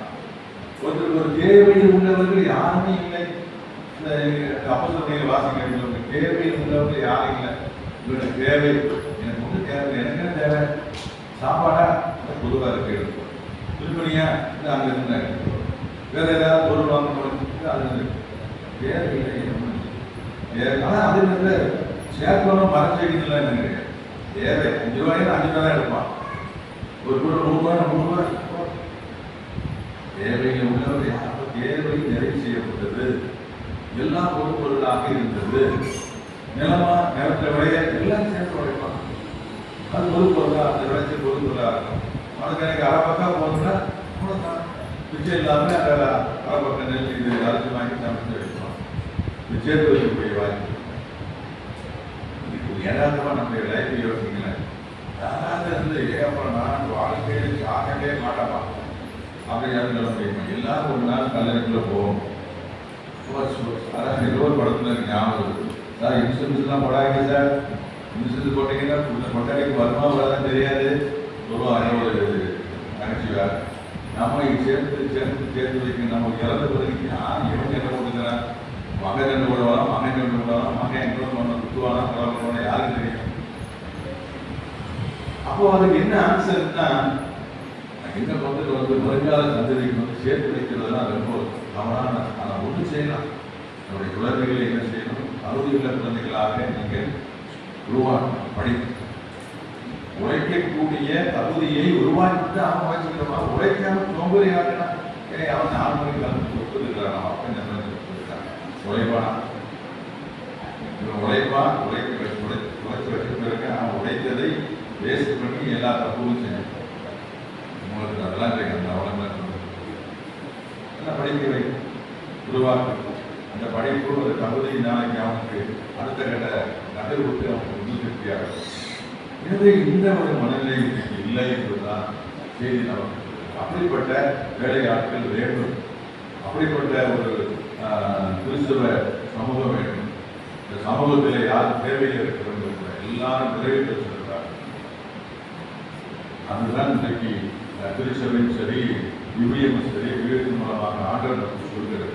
ஒருத்தருக்கு ஒரு தேவையில் உள்ளவர்கள் யாருமே இல்லை. இந்த அப்போஸ்தலர் பணியில் வாசிக்கிறவங்க தேவையில் உள்ளவர்கள் யாரும் இல்லை. இவருடைய தேவை எனக்கு ஒன்று தேவை, எனக்கு என்ன தேவை? சாப்பாடா பொதுவாக இருக்கு எடுக்கும், திருப்பணியா இல்லை அங்கே இருந்தா எடுக்கும், வேற ஏதாவது பொருள் வாங்கணும் அது தேவையில்லை. ஆனால் அது வந்து சேர்க்கணும் மரச்செடிகள் என்ன கிடையாது. தேவை 5 ரூபாய்க்கு 5 ரூபா தான் எடுப்பான். ஒரு பொருள் 100 ரூபாய் 100 ரூபாய். தேவையில் உள்ளவர் யாரும் தேவை நிறைவு செய்யப்பட்டது. எல்லாம் ஒரு பொருளாக இருந்தது. நிலத்தை விளைய எல்லாம் சேர்த்து உழைப்பாங்க. அது பொது பொருளாக, அந்த விளைச்சல் பொது பொருளாக இருக்கும். அதுக்கு எனக்கு அரை பக்கம் போகணும்னா பிச்சை இல்லாமல் அந்த அரை பக்கம் நெல் இது அரைச்சி வாங்கி சமைச்சு வைக்கலாம். இது சேர்த்து வைக்கக்கூடிய வாய்ப்பு. ஏதாவதுமா நம்முடைய லைஃப் யோசிங்களேன். யாராவது இருந்து அப்புறம் நான் வாழ்க்கையில் ஆகவே மாட்டேன் அப்படியாவது சொல்ல முடியுமா? எல்லாரும் ஒரு நாள் கல்லறைக்குள்ள போவோம். அதான் ஏதோ ஒரு படத்துல எனக்கு ஞாபகம் இருக்கு. சார் இன்சூரன்ஸ்லாம் போடாங்க சார், இன்சூரன்ஸ் போட்டீங்கன்னா கொட்டாடிக்கு வருமா வராதான் தெரியாது. ஒரு நகைச்சுவை நம்ம சேர்த்து வைக்க நம்ம இறந்த பிறகு யார் எவன் என்ன கொடுக்குறான்? மகன் ரெண்டு விடுவானா, மகன் ரெண்டு விடுவானா, மகன் எங்களோட மகன் குத்துவானா, கிளம்புவானா யாருக்கு தெரியும்? அப்போ அதுக்கு என்ன ஆன்சர்னா, எங்க வந்து வருங்கால சந்ததிக்கு வந்து சேர்த்து வைக்கிறதுலாம் ரொம்ப தவறான. ஆனால் ஒன்று செய்யலாம், நம்முடைய குழந்தைகளை என்ன செய்யணும், அறுதியுள்ள குழந்தைகளாக நீங்கள் உருவாக்கணும். படிக்கணும், உழைக்கக்கூடிய தகுதியை உருவாக்கிட்டு அவன் வச்சுக்கிறோமா. உழைக்காம சோம்பேறி ஆகினா அவன் 4 மணிக்கு வந்து கொடுத்துருக்கிறான், அவன் அப்ப என்ன கொடுத்துருக்காங்க. உழைப்பானா, இவன் உழைப்பான், உழைச்சி வச்சுருக்க அவன் உழைத்ததை வேஸ்ட் பண்ணி எல்லா தப்பும் செஞ்சுட்டான். உங்களுக்கு அதெல்லாம் கேட்க அவ்வளோ எல்லாம் படிக்க வை, உருவாக்கு. அந்த படிப்பு ஒரு தகுதி நாளைக்கு அவனுக்கு அடுத்த கட்ட நகர்வுக்கு அவனுக்கு முன் திருப்தியாக. எனவே இந்த ஒரு மனநிலை இல்லை என்பதுதான் செய்தி நமக்கு. அப்படிப்பட்ட வேலையாட்கள் வேண்டும், அப்படிப்பட்ட ஒரு கிறிஸ்தவ சமூகம் வேண்டும். இந்த சமூகத்தில் யார் தேவையில் இருக்க வேண்டும், எல்லாரும் நிறைவேற்றிருக்கிறார். அதுதான் இன்றைக்கு திருச்சபையும் சரி, யுவிஎம் சரி, விவேகத்தின் மூலமாக ஆண்டவர் நமக்கு சொல்கிறது.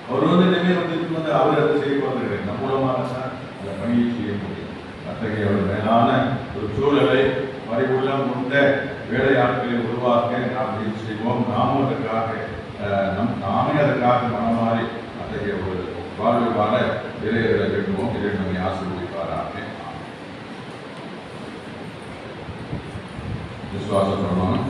அவர் வந்து அவர் அதை செய்ய போகிறது, நம் மூலமாக தான் அந்த பணியை செய்ய முடியும். அத்தகைய ஒரு மேலான ஒரு சூழலை மறைவுள்ளம் கொண்ட வேலையாட்களை உருவாக்க நாம் முயற்சி செய்வோம். நாமும் அதற்காக நாமே அதற்காக மனமாறி அத்தகைய ஒரு வாழ்வு வாழ இறையர்களை வேண்டுவோம். இறை நம்மை ஆசீர்வதிப்பாராக. விசுவாச பிரமாணம்.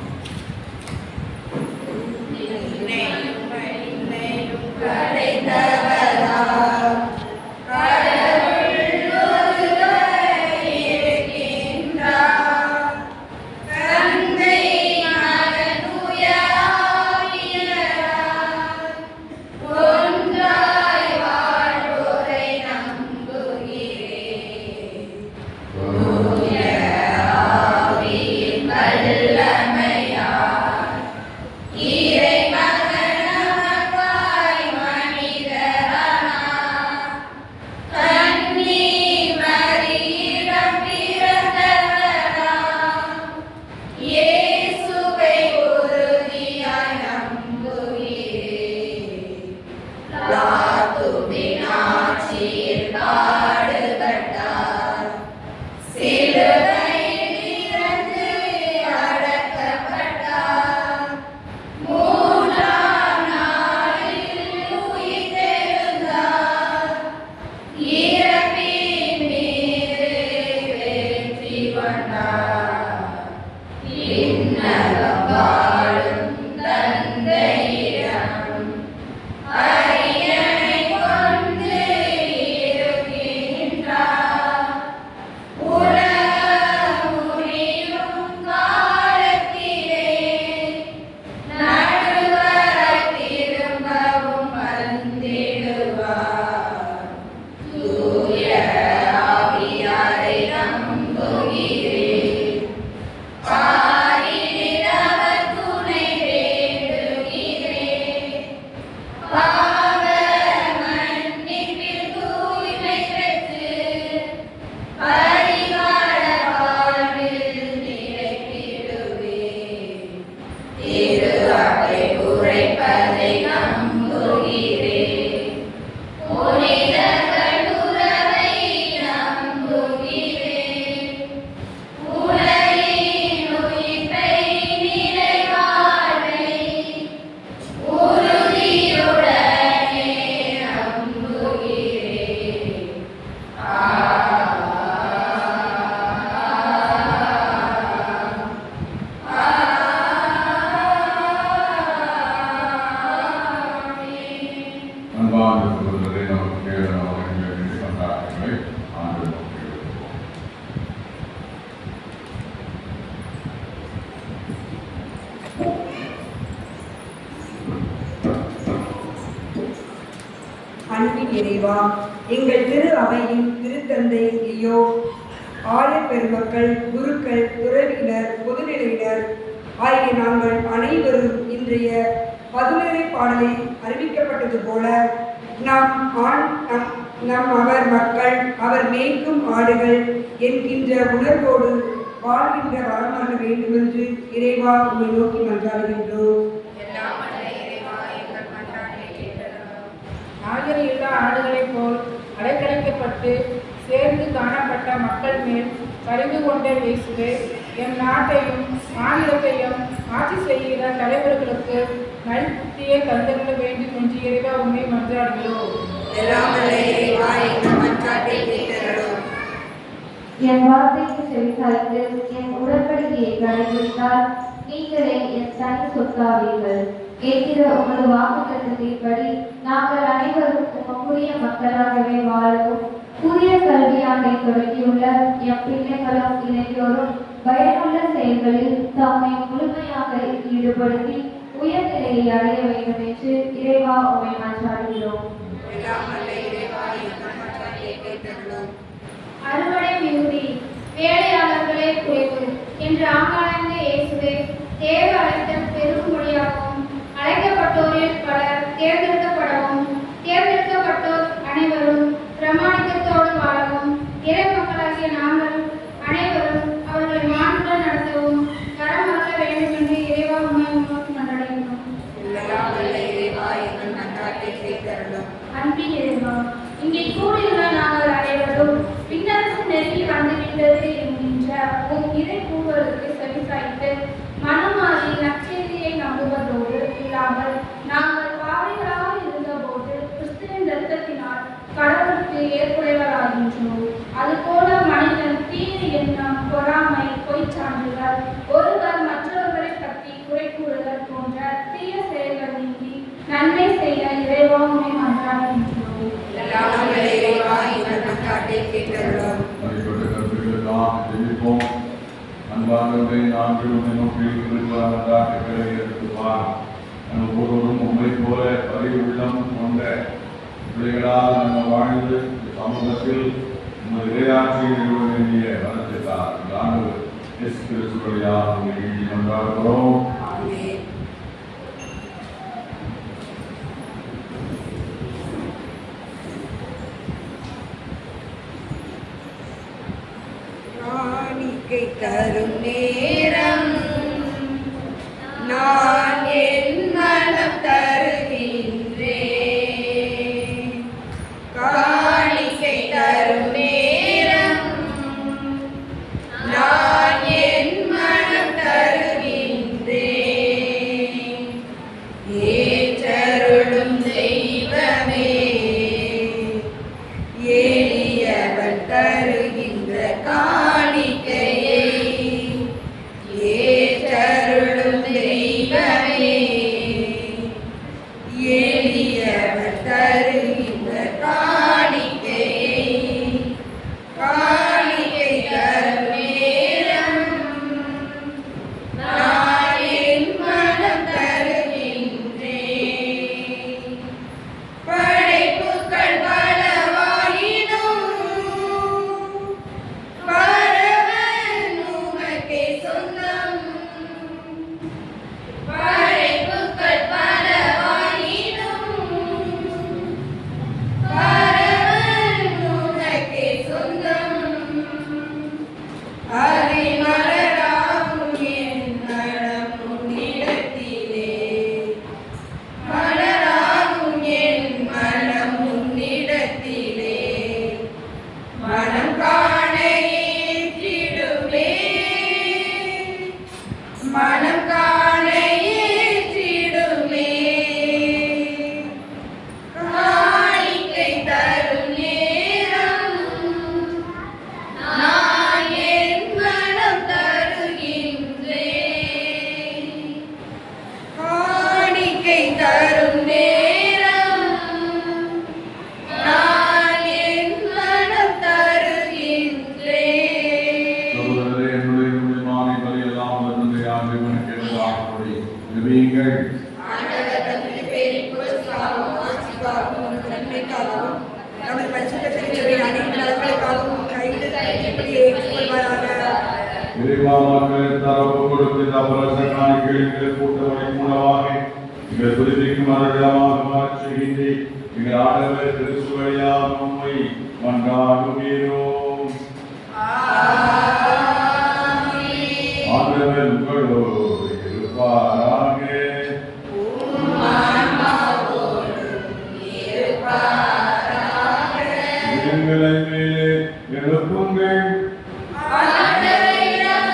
அன்பின் இறைவா, எங்கள் திரு அவையின் திருத்தந்தை லியோ, ஆயர் பெருமக்கள், குருக்கள், துறவியினர், பொதுநிலையினர் ஆகிய நாங்கள் அனைவரும் இன்றைய மதுரை பாடலில் அறிவிக்கப்பட்டது போல நம் அவர் மக்கள், அவர் மேய்க்கும் ஆடுகள் என்கின்ற உணர்வோடு வாழ்கின்ற வரமாக வேண்டுமென்று இறைவா உம்மை நோக்கி மன்றாடுகின்றோம். ஆகிய எல்லா ஆடுகளைப் போல் அலைக்கழிக்கப்பட்டு சேர்ந்து காணப்பட்ட மக்கள் மேல் கருது கொண்ட இயேசுவே, என் நாட்டையும் மாநிலத்தையும் ஆட்சி செய்கிற தலைவர்களுக்கு நல்புத்தியை தந்திருக்க வேண்டும் என்று இறைவா உண்மை மன்றாடுகிறோம். என் வார்த்தைக்கு செவிசாய்த்து என் உடன்படிக்கையை கடைபிடித்தால் நீங்களே என் தனி சொத்தாவீர்கள். கேட்கிற உமது வாக்குத்தத்தத்தின்படி நாங்கள் அனைவரும் உமக்குரிய மக்களாகவே வாழவும் புதிய கல்வியாண்டை தொடங்கியுள்ள எம் பிள்ளைகளும் இளையோரும் பயனுள்ள செயல்களில் தம்மை முழுமையாக ஈடுபடுத்தி உயர்நிலையை அடைய வேண்டும் என்று இறைவா உம்மை மன்றாடுகிறோம். அறுவடை மிகுதி, வேலையாளர்களே குறைவு என்று ஆங்காய்ந்த இயேசுவே, தேவ அழைத்தல் பெருகும்படியாகவும் அழைக்கப்பட்டோரில் பலர் தேர்ந்தெடுக்கப்படவும் தேர்ந்தெடுக்கப்பட்டோர் அனைவரும் பிரமாணிக்கத்தோடு வாழவும் இறை மக்களாகிய நாங்கள் அனைவரும் அவர்களை மாண்புடன் நடத்தவும் கரமாற்ற வேண்டும் என்று இறைவா உண்மை நோக்கி மன்றாடுகிறோம். அன்பின் இறைவா, இங்கே கூடியுள்ள நாங்கள் அனைவரும் விண்ணரசு நெருங்கி வந்துவிட்டது என்கின்ற உன் இறை கூறுகளுக்கு செவிசாய்த்து மனமாறி நற்செய்தியை நம்புவதோடு இல்லாமல் நாங்கள் பாவிகளாக இருந்தபோது கிறிஸ்துவின் இரத்தத்தினால் கடவுளுக்கு ஏற்புடையவராகின்றோம். அதுபோல மனிதன் தீய எண்ணம், பொறாமை, பொய்ச் சான்றுகள், ஒருவர் மற்றவர்களை பற்றி குறை கூறுதல் போன்ற தீய செயல்கள் நீங்கி நன்மை செய்ய இறைவா உம்மை மன்றாடுகின்றோம். அன்பானவரை நாங்கள் உன்னை நோக்கி இருக்கிறார்கள் எடுத்துவார். ஒவ்வொருவரும் உண்மை போல பரிவு உள்ளம் கொண்ட பிள்ளைகளால் நாங்கள் வாழ்ந்து சமூகத்தில் உங்கள் இறையாட்சியை நிறுவ வேண்டிய வளர்ச்சி தான் ஆண்டு கிறிஸ்துவழியாக உங்களை கொண்டாடுகிறோம். தரும் நேரம் நான் என் மனம் தருகின்றேன். காணிக்கை தரும் நேரம் நான் என் மனம் தருகின்றேன். ஏற்றருளும் தெய்வமே, எளியவன் தருகின்ற காணிக்கையை ஏற்றருளும் தெய்வமே, எளியவன் தருகின்ற காணிக்கையை காணிக்கை தரும் நேரம் நான் என் மனம் தருகின்றேன். படைப்புக்கள் பலவாயினும் பரவன் உமக்கே சொந்தம். படைப்புக்கள் பலவாயினும் பரவன் உமக்கே சொந்தம். மலராகும் என் மனம் உன்னிடத்திலே, மலராகும் என் மனம் உன்னிடத்திலே, மனம் காண ஏற்றிடுமே, மனம் காண ஏற்றிடுமே. காணிக்கை தரும் நேரம் நான் என் மனம் தருகின்றேன். காணிக்கை தரும் நேரம் நான் என் மனம் தருகின்றேன். சகோதரரே, என்னுடைய முடிவான பலியெல்லாம் தந்தை ஆண்டவனுக்கு எதிராகப்படி ஜெபியுங்கள். ஆண்டவர் தம்முடைய பேரின் புகழ்ச்சிக்காகவும் ஆட்சிக்காகவும் உமது நன்மைக்காகவும் நமது பரிசுத்த திருச்சபையின் அனைத்து நலன்களுக்காகவும் கைது இப்படியே ஏற்றுக்கொள்வாராக. இறைவா, மக்கள் தரப்பு கொடுத்து தவறற்ற காணிக்கைகளின் கூட்டவரை மூலமாக எங்கள் புதுப்பிக்கும் அருளமாக மாறச் செய்கின்றேன். எங்கள் ஆண்டவர் கிறிஸ்து வழியாக உம்மை மன்றாடுகிறோம். ஆண்டவர் உங்களோடு இருப்பாராக. எங்களை மேலே எழுப்புங்கள். ஆண்டவரிடம்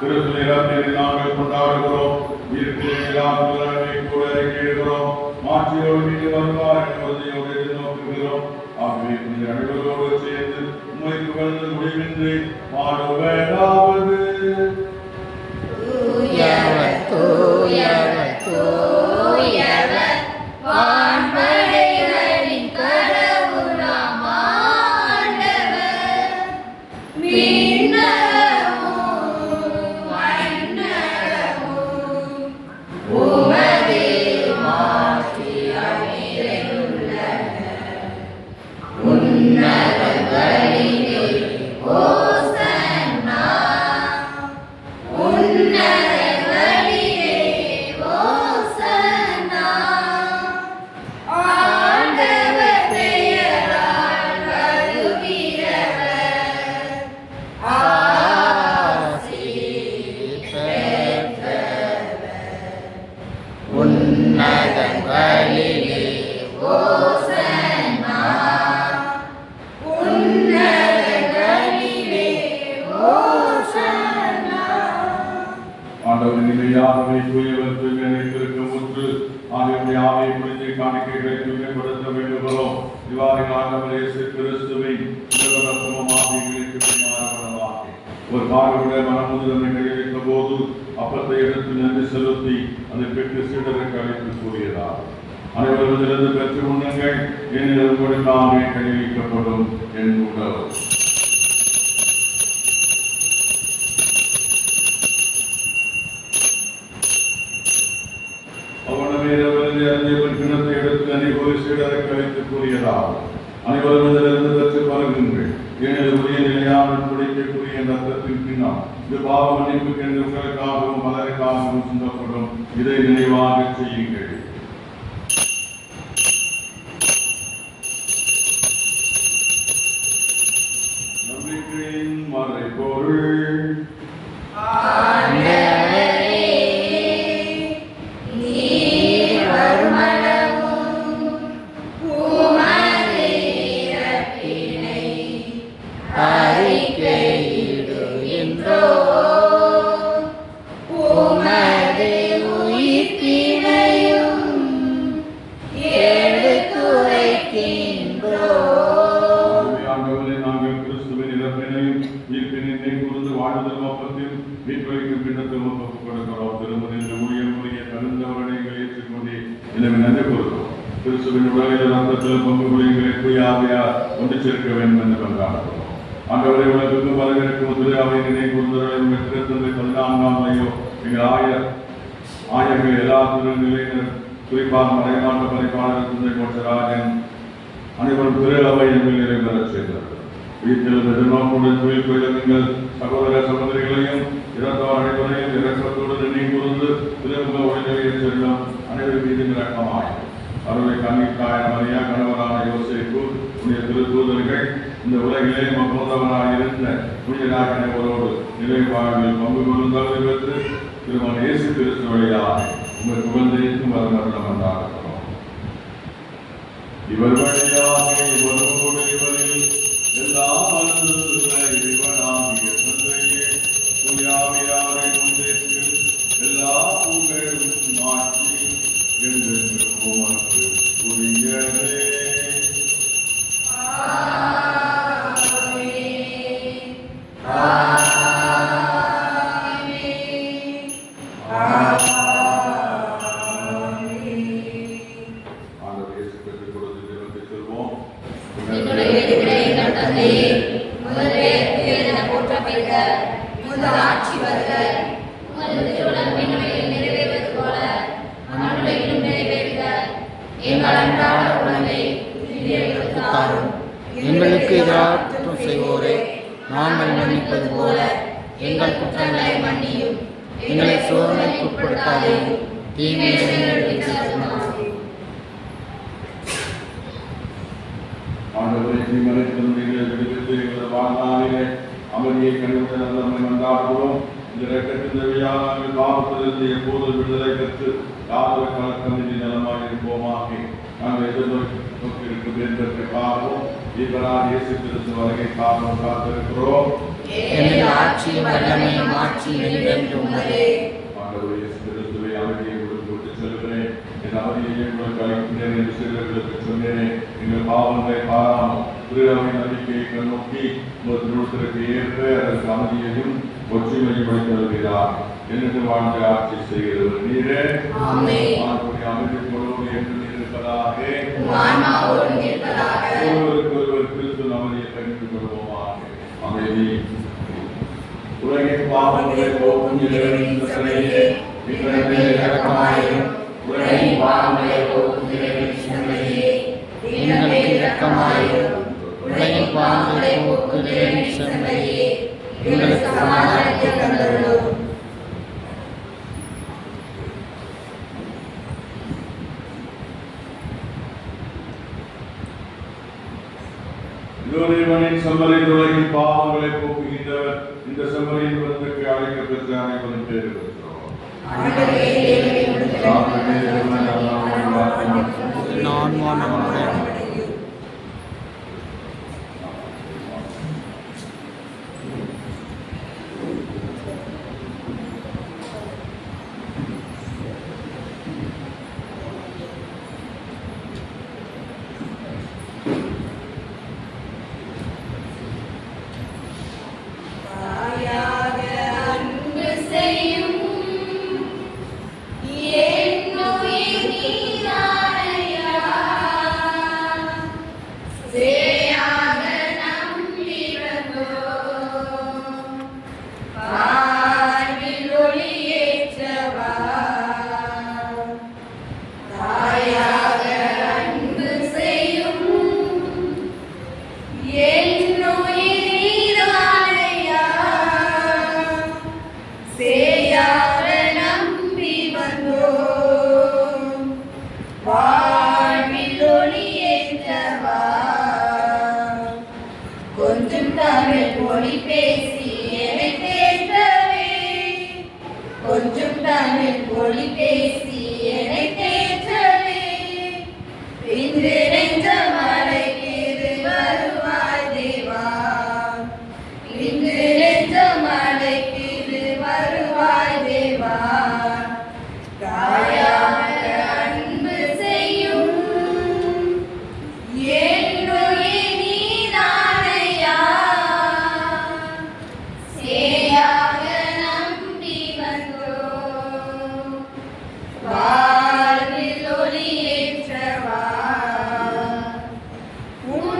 திருத்துறையை நாங்கள் கொண்டாடுகிறோம். இருக்கிற கூட கேட்கிறோம். மாற்றியோடு மீது வருவார் என்பதையோடு எதிர்நோக்குகிறோம். ஆகவே இந்த அனைவரோடு சேர்ந்து உண்மை புகழ்ந்து முடிவின்றி பாடுவதாவது. தூயவர் தூயவர் தூயவர் வான்படைகளின் கடவுளாம் ஆண்டவர். விண்ணகமும் மண்ணகமும் உமது மாட்சியால் நிறைந்துள்ளன. உன்னதங்களிலே ஓசன்னா, உன்னதங்களிலே ஓசன்னா. ஆண்டவர் பெயரால் வருகிறவர் ஆசி பெற்றவர். உன்னதங்களிலே ஓசன்னா, உன்னதங்களிலே ஓசன்னா. ஆண்டவர் நிலையாகவே தூயவர் தூய்மை நினைத்திருக்க முற்று ஆகிய ஆவை புரிந்து காணிக்கைகளை தூய்மைப்படுத்த வேண்டுகிறோம். இவ்வாறு ஆண்டவர் இயேசு கிறிஸ்துவை ஒரு பார்வையுட மனமுதலை கையளித்த போது அப்பத்தை எடுத்து நன்றி செலுத்தி அதை பெற்று சீடருக்கு அழைத்து கூறியதார். அனைவரிலிருந்து பெற்று உண்ணுங்கள், ஏனெனில் உங்களுக்காக கையளிக்கப்படும் என் உடல். கிணத்தை எடுத்து அனைவரும் சீடருக்கு அழைத்து கூறியதால் அனைவரிலிருந்து பெற்று பருகுங்கள், ஏனெனில் உரிய நிலையான குடிக்கக்கூடிய ரத்தத்தின் பின்னால் இது பாவ மன்னிப்புக்கு என்று உங்களுக்காகவும் பலருக்காகவும் சிந்தப்படும். இதை நினைவாக செய்யுங்கள். நம்பிக்கையின் மறைபொருள். கிறிஸ்துவின் உலகில் ரத்தத்தில் பங்கு கொள்கைகளை தூயாவையார் ஒன்று சேர்க்க வேண்டும் என்று கொண்டாடுகிறோம். ஆண்டவரை உலகிற்கு வரவிருக்கும் தூயாவை நினை கூர்ந்தவர்களின் வெற்றித்தந்தை 14ஆம் எங்கள் ஆயர்கள் எல்லா திருநிலையினர், குறிப்பாக மறைமாட்ட பரிபாளர் தந்தை கோச்சராஜன் அனைவரும் திரு அவை எங்கள் நிறைவேறச் செய்தார்கள். வீட்டில் எதிர்நோக்குடன் தொழில் கோயிலும் எங்கள் சகோதர சகோதரிகளையும் இறந்தவர் அனைவரையும் இறக்கத்தோடு நினை கூர்ந்து திருமுக ஒளிகளை செல்லும் அனைவரும் மீது இரக்கமாய் அவர்களை கண்ணிக்காய மரியா கணவரான யோசேப்பு புனித திருத்தூதர்கள் இந்த உலகிலே மகோதவராக இருந்த புனிதராக அனைவரோடு நிலை வாழ்வில் பங்கு கொள்ளுந்தவரை பெற்று திருமண இயேசு கிறிஸ்து வழியாக உங்கள் புகழ்ந்திருக்கும் வரமரணம் என்றாகிறோம். இவர் வழியாக இவரோடு இவரில் எல்லா இவனாகிய தந்தையே தூயாவியாரை முன்னேற்று எல்லா புகழும் மாற்றி என்று உமக்கு உரியதே. ஆண்டவர் இயேசு பெற்றுக் கொடுத்து ஜெபத்தை சொல்வோம். ஆட்சி வருக, உமது திருவுளம் விண்ணுலகில் நிறைவேறுவது போல மண்ணுலகிலும் நிறைவேறுக. எங்கள் அன்றாட உணவை இன்று எங்களுக்கு தாரும். எங்களுக்கு எதிராக குற்றம் செய்வோரை நாங்கள் மன்னிப்பது போல எங்கள் குற்றங்களை மன்னியும். எங்களை சோதனைக்கு உட்படுத்தாதேயும், தீமையிலிருந்து ஆண்டவரை தீமறைத்திலிருந்து விடுவித்து எங்களது வாழ்நாளிலே அமைதியை கண்டுவிட நம்மை கொண்டாடுகிறோம். இந்த இரக்கத்தின் வழியாக நாங்கள் பாவத்திலிருந்து எப்போதும் விடுதலை பெற்று யாதொரு கலக்கமின்றி நலமாக இருப்போமாக. நாங்கள் எதிர்நோக்கி இருக்கும் என்பதற்காகவும் இவரால் இயேசு கிறிஸ்து வருகை காரணம் காத்திருக்கிறோம். எங்கள் ஆட்சியும் வல்லமையும் மாட்சியும் என்றென்றும் உமதே. ஆண்டவரே, இயேசு கிறிஸ்துவே, அமைதியை உங்களுக்கு விட்டுச் செல்கிறேன். என் அமைதியை உங்களுக்கு அளிக்கிறேன் என்று சிலர்களுக்கு சொன்னேனே. எங்கள் பாவங்களை பாராமல் திருவை நம்பிக்கையை கண்ணோக்கி உங்கள் திருவுத்திற்கு ஏற்ப அதற்கு அமைதியையும் ஒற்றுமையும் அளித்தருகிறார். என்று வாழ்ந்து ஆட்சி செய்கிறவர் நீரே. ஆண்டவருடைய அமைதி கொள்வது என்று நீர் இருப்பதாக. ஒருவருக்கு ஒருவர் கிறிஸ்து அமைதியை பகிர்ந்து கொள்வோமாக. அமைதி. உலகின் பாவங்களை போக்கும் இறைவனின் கட்டளையே எங்கள் மேல் இரக்கமாயிரும். உலகின் பாவங்களை போக்கும் இறைவனின் கட்டளையே எங்களுக்கு இரக்கமாயிரும். உலகின் பாவங்களை போக்கும் இறைவனின் செம்மறியே, எங்களுக்கு சமாதானத்தை தந்தருளும். இறைவனின் செம்மறியின் உலகின் பாவங்களை போக்குகின்றவர். இந்த செம்மறியின் விருந்துக்கு அழைக்கப் பெற்ற அனைவரும் பேர் பெற்றோர். நான் மாணவன் கொஞ்சம் தமிழ் மொழி பேசி என்னை தேற்றவே, கொஞ்சம் தமிழ் மொழி பேசி என்னை தேற்றவே.